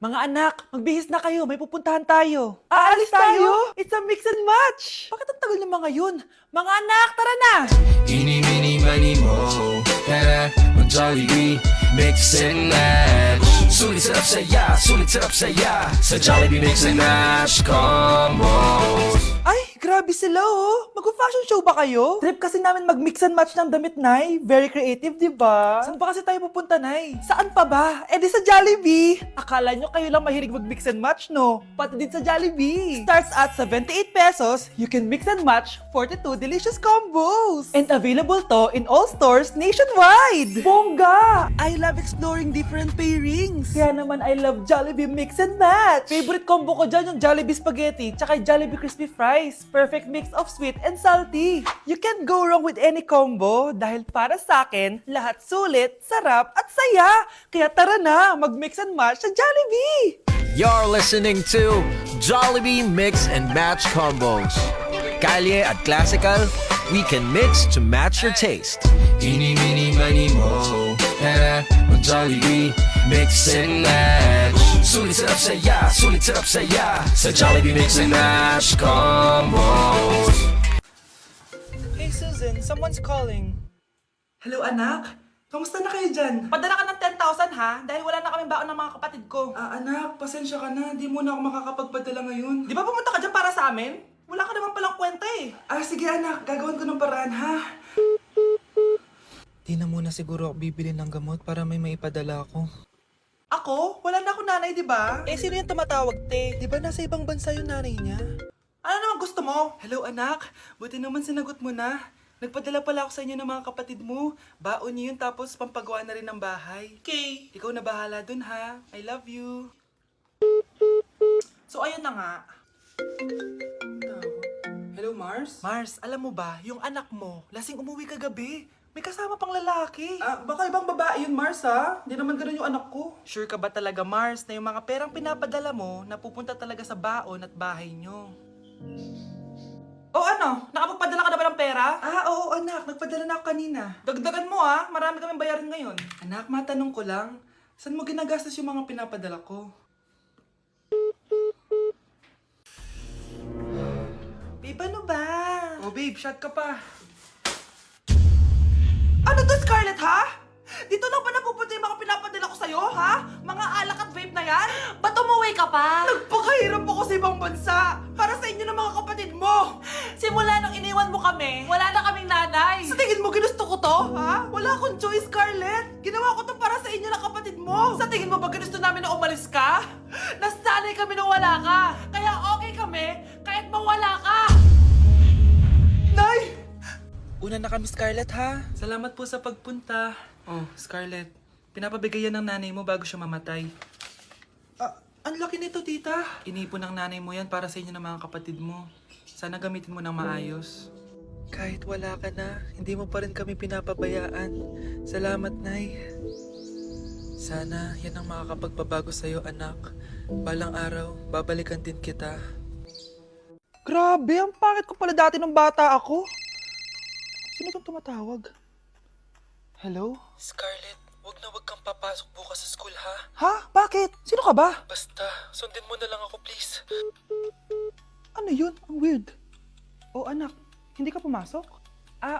Mga anak, magbihis na kayo. May pupuntahan tayo. Aalis tayo? It's a mix and match. Bakit ang tagal ng mga yun? Mga anak, tara na! Eeny, meeny, miny, mo. Tara, mag-Jollibee, mix and match. Sulit sarap saya. Sa Jollibee mix and match combo. Ay, grabe sila oh. Mag-fashion show ba kayo? Trip kasi namin mag-mix and match ng damit, Nay. Very creative, di ba? Saan pa kasi tayo pupunta, Nay? Saan pa ba? Eh di sa Jollibee. Akala nyo kayo lang mahilig mag-mix and match, no? Pati din sa Jollibee. Starts at 78 pesos, you can mix and match 42 delicious combos. And available to in all stores nationwide. Bongga! I love exploring different pairings. Kaya naman I love Jollibee mix and match. Favorite combo ko dyan yung Jollibee spaghetti tsaka yung Jollibee crispy fries. Perfect mix of sweet and salty. You can't go wrong with any combo dahil para sa akin, lahat sulit, sarap at saya. Kaya tara na, mag-mix and match sa Jollibee! You're listening to Jollibee Mix and Match Combos. Kalye at Classical, we can mix to match your taste. Eeny, meeny, miny, mo. Tara, mag-Jollibee, mix and match. Sulit sarap saya. Sa Jollibee mix and match combo. Hey Susan, someone's calling. Hello anak, kamusta na kayo dyan? Padala ka ng 10,000 ha, dahil wala na kaming baon ng mga kapatid ko. Anak, pasensya ka na, di mo na ako makakapagpadala ngayon. Di ba pumunta ka dyan para sa amin? Wala ka naman palang kwenta eh. Sige anak, gagawin ko ng paraan ha. Di na muna siguro ako bibili ng gamot para may maipadala ako. Ako? Wala na ako nanay, di ba? Eh, sino yung tumatawag, te? Di ba nasa ibang bansa yung nanay niya? Ano naman gusto mo? Hello anak, buti naman sinagot mo na. Nagpadala pala ako sa inyo ng mga kapatid mo. Baon niyo yun tapos pampagawa na rin ng bahay. Okay. Ikaw na bahala dun ha. I love you. So ayun na nga. Hello, Mars? Mars, alam mo ba, yung anak mo, lasing umuwi kagabi. May kasama pang lalaki. Baka ibang babae yun, Mars, ha? Hindi naman ganun yung anak ko. Sure ka ba talaga, Mars, na yung mga perang pinapadala mo napupunta talaga sa baon at bahay nyo? Ano? Nakapagpadala ka na ba ng pera? Oo, anak. Nagpadala na ako kanina. Dagdagan mo ah, marami kaming bayarin ngayon. Anak, matanong ko lang. Saan mo ginagastos yung mga pinapadala ko? Babe, ano ba? Oh, babe, shot ka pa. Ano to, Scarlett, ha? Dito lang ba napupunta yung mga pinapadala ko sa'yo, ha? Mga alak at vape na yan? Ba't umuwi ka pa? Nagpakahirap ako sa ibang bansa para sa inyo ng mga kapatid mo. Simula nung iniwan mo kami, wala na kaming nanay. Sa tingin mo ginusto ko to, ha? Wala akong choice, Scarlett. Ginawa ko to para sa inyo ng kapatid mo. Sa tingin mo ba ginusto namin na umalis ka? Nasanay kami nung wala ka. Kaya okay kami kahit mawala ka. Nay! Una na kami, Scarlett, ha? Salamat po sa pagpunta. Oh, Scarlett, pinapabigay yan ng nanay mo bago siya mamatay. Ang laki nito, tita. Inipon ng nanay mo yan para sa inyo ng mga kapatid mo. Sana gamitin mo ng maayos. Kahit wala ka na, hindi mo pa rin kami pinapabayaan. Salamat, Nay. Sana yan ang makakapagpabago sa'yo, anak. Balang araw, babalikan din kita. Grabe, ang pangit ko pala dati nung bata ako. Sino itong tumatawag? Hello? Scarlett, wag na wag kang papasok bukas sa school, ha? Ha? Bakit? Sino ka ba? Basta, sundin mo na lang ako, please. Ano yun? Ang weird. Oh anak, hindi ka pumasok?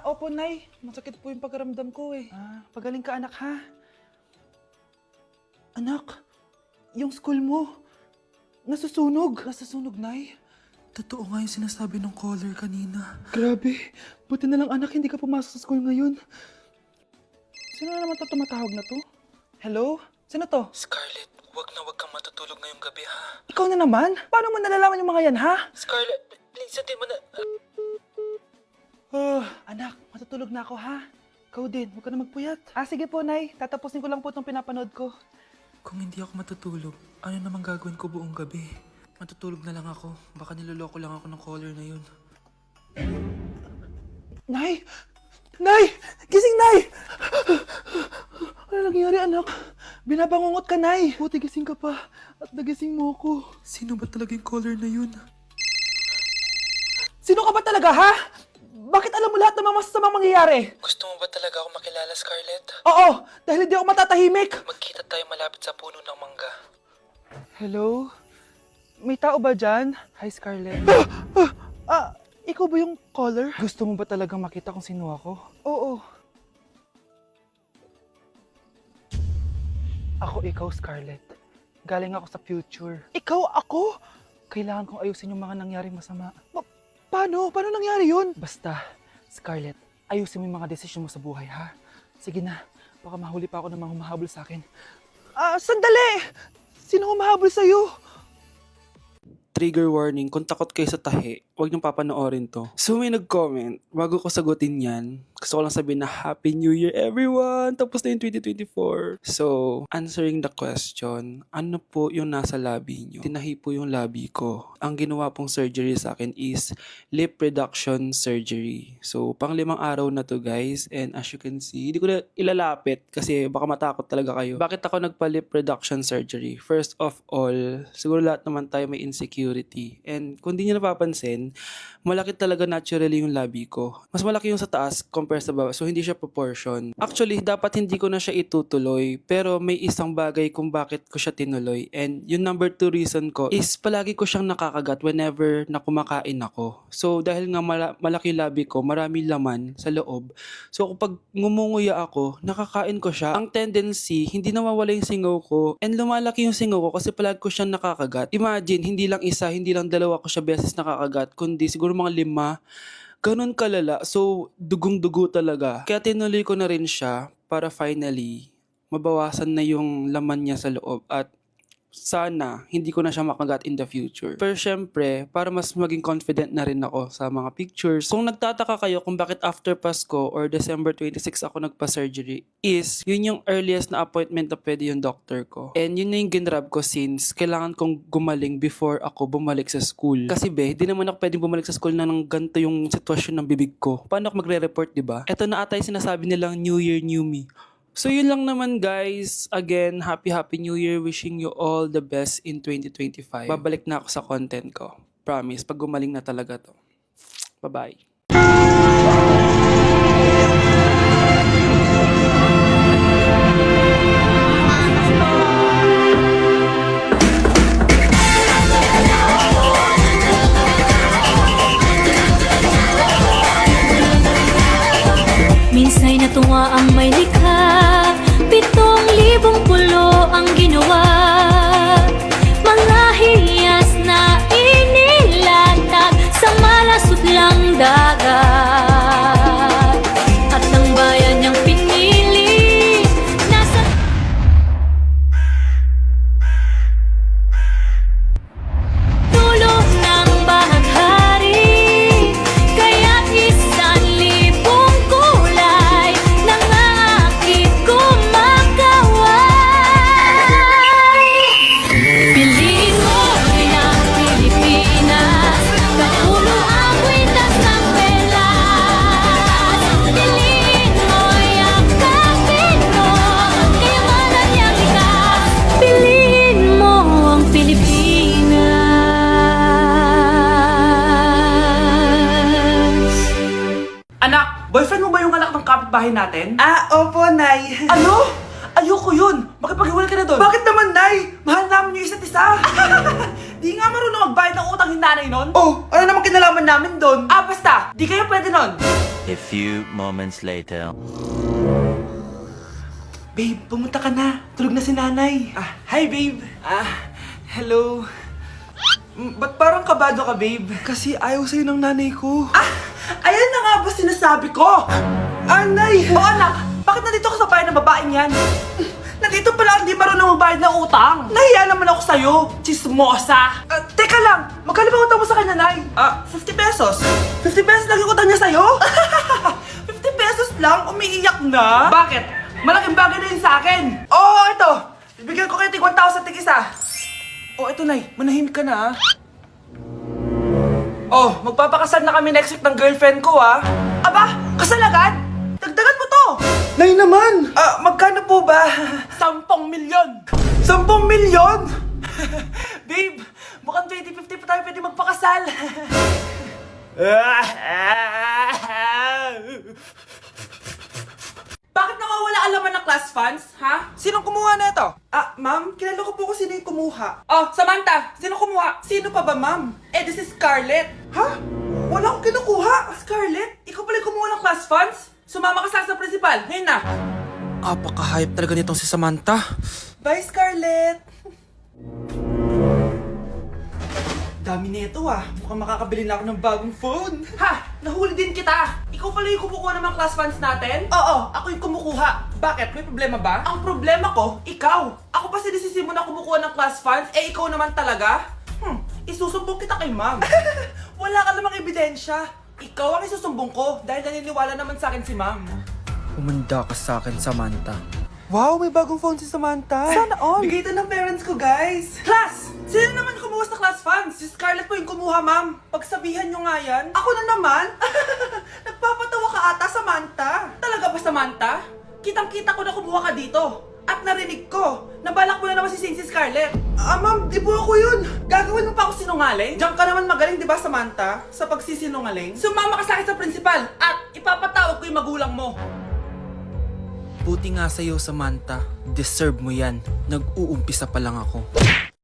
Opo nay. Masakit po yung pagkaramdam ko eh. Pagaling ka anak ha. Anak, yung school mo, nasusunog. Nasusunog nay. Totoo nga yung sinasabi ng caller kanina. Grabe, buti na lang anak hindi ka pumasok sa school ngayon. Sino na naman to tumatawag na to? Hello? Sino to? Scarlett, wag na wag kang matutulog ngayong gabi, ha? Ikaw na naman? Paano mo nalalaman yung mga yan ha? Scarlett, please, sundin mo na... Anak, matutulog na ako ha. Ikaw din, huwag ka na magpuyat. Sige po, Nay. Tatapusin ko lang po itong pinapanood ko. Kung hindi ako matutulog, ano namang gagawin ko buong gabi? Matutulog na lang ako. Baka niloloko lang ako ng caller na yun. Nay! Nay! Gising, Nay! Ano nangyari, anak? Binabangungot ka, Nay. Buti gising ka pa. At nagising mo ako. Sino ba talaga yung caller na yun? Sino ka ba talaga, ha? Bakit alam mo lahat ng mga masasamang mangyayari? Gusto mo ba talaga ako makilala, Scarlett? Oo, dahil hindi ako matatahimik. Magkita tayo malapit sa puno ng mangga. Hello? May tao ba dyan? Hi, Scarlett. Ikaw ba yung caller? Gusto mo ba talagang makita kung sino ako? Oo. Ako ikaw, Scarlett. Galing ako sa future. Ikaw ako? Kailangan kong ayusin yung mga nangyaring masama. Paano? Paano nangyari yun? Basta, Scarlett, ayusin mo yung mga desisyon mo sa buhay, ha? Sige na, baka mahuli pa ako ng mga humahabol sa akin. Sandali! Sino humahabol sa'yo? Trigger warning, kung takot kayo sa tahi, huwag niyong papanoorin to. So may nag-comment, bago ko sagutin yan, gusto ko lang sabihin na Happy New Year everyone! Tapos na yung 2024. So, answering the question, ano po yung nasa labi niyo? Tinahi po yung labi ko. Ang ginawa pong surgery sa akin is lip reduction surgery. So, pang 5 araw na to guys, and as you can see, hindi ko na ilalapit kasi baka matakot talaga kayo. Bakit ako nagpa-lip reduction surgery? First of all, siguro lahat naman tayo may insecurity. And kung di nyo napapansin, malaki talaga naturally yung labi ko. Mas malaki yung sa taas compare sa baba. So, hindi siya proportion. Actually, dapat hindi ko na siya itutuloy. Pero may isang bagay kung bakit ko siya tinuloy. And yung number 2 reason ko is palagi ko siyang nakakagat whenever na kumakain ako. So, dahil nga malaki yung labi ko, marami laman sa loob. So, kapag ngumunguya ako, nakakain ko siya. Ang tendency, hindi nawawala yung singaw ko. And lumalaki yung singaw ko kasi palagi ko siyang nakakagat. Imagine, hindi lang isa, hindi lang dalawa ko siya beses nakakagat, kundi siguro mga 5. Ganun kalala. So, dugong-dugo talaga. Kaya tinuloy ko na rin siya para finally mabawasan na yung laman niya sa loob at sana hindi ko na siya makagat in the future. Pero syempre, para mas maging confident na rin ako sa mga pictures. Kung nagtataka kayo kung bakit after Pasko or December 26 ako nagpa-surgery, is yun yung earliest na appointment na pwede yung doctor ko. And yun na yung ginrab ko since kailangan kong gumaling before ako bumalik sa school. Kasi di naman ako pwedeng bumalik sa school na nang ganito yung sitwasyon ng bibig ko. Paano ako magre-report, diba? Ito na ata yung sinasabi nilang New Year, New Me. So yun lang naman guys. Again, Happy New Year. Wishing you all the best in 2025. Babalik na ako sa content ko. Promise, pag gumaling na talaga to. Bye-bye. Minsa'y natuwa ang may likha, 7,000 pulo ang ginawa. Mga hiyas na inilatag sa malasutlang dagat. At ang bayan niyang pinili, nasa dulo ng bahaghari. Kaya't 1,000 kulay nangangakit kumakaway. Piliin mo rin ang Pilipinas, kapulo ang kwintas ng pelas. Piliin mo yung kapino, kayamanan niyang likas. Piliin mo ang Pilipinas. Anak, boyfriend mo ba yung anak ng kapitbahay natin? Opo, Nay. Ano? Ayoko yun! Makipag-iwalay ka na doon! Bakit naman, Nay? Mahal namin yung isa't isa. Di nga marunong magbayad ng utang yung nanay nun? Oh, ano naman kinalaman namin doon? Basta! Di kayo pwede nun! A few moments later. Babe, pumunta ka na. Tulog na si nanay. Hi, babe. Hello. Ba't parang kabado ka, babe? Kasi ayaw sa'yo ng nanay ko. Ayan na nga ba sinasabi ko? Nay. O anak, bakit nandito ka sa bahay ng babaeng yan? Nandito pala hindi marunong magbayad ng utang. Nahiya naman ako sa'yo, chismosa. Teka lang, magkano ba utang mo sa kanya, Nay? 50 pesos. 50 pesos lang yung utang niya sa'yo? 50 pesos lang? Umiiyak na? Bakit? Malaking bagay na yun sa akin. Oo, ito. Bibigyan ko kayo tig 1,000 tig isa. Ito, Nay. Manahimik ka na, magpapakasal na kami next week ng girlfriend ko, Aba, kasal agad? Dagdagan mo to! Nay naman. Magkano po ba? 10 milyon! 10 milyon? Babe, mukhang 2050 pa tayo pwede magpakasal. Bakit nawawala ang laman ng class funds, ha? Sinong kumuha na ito? Ah, ma'am, kilala ko po kung sino yung kumuha. Oh, Samantha, sino kumuha? Sino pa ba, ma'am? Eh, this is Scarlett. Ha? Wala akong kinukuha. Scarlett, ikaw pala yung kumuha ng class funds? Sumama ka sa principal, ngayon na. Apaka-hype talaga nitong si Samantha. Bye, Scarlett. Dami nito ah. Mukhang makakabili na ako ng bagong phone. Ha! Nahuli din kita! Ikaw pala yung kumukuha ng mga class funds natin? Oo, ako yung kumukuha. Bakit? May problema ba? Ang problema ko, ikaw. Ako pa sinisisi mo na kumukuha ng class funds, eh ikaw naman talaga? Isusumbong kita kay ma'am. Wala ka namang ebidensya. Ikaw ang isusumbong ko dahil naniniwala naman sa akin si ma'am. Umanda ka sa akin, Samantha. Wow, may bagong phone si Samantha. Sana all. Bigay ito ng parents ko, guys. Class! Sino naman kumuha sa class funds? Si Scarlett po yung kumuha, ma'am. Pagsabihan nyo nga yan. Ako na naman? Nagpapatawa ka ata, Samantha. Talaga ba, Samantha? Kitang-kita ko na kumuha ka dito. At narinig ko, nabalak mo na naman si Scarlett. Ah, ma'am, di po ako yun. Gagawin mo pa ako sinungaling? Diyan ka naman magaling, di ba, Samantha? Sa pagsisinungaling? Sumama ka sa akin sa principal at ipapatawag ko yung magulang mo. Buti nga sa'yo, Samantha. Deserve mo yan. Nag-uumpisa pa lang ako.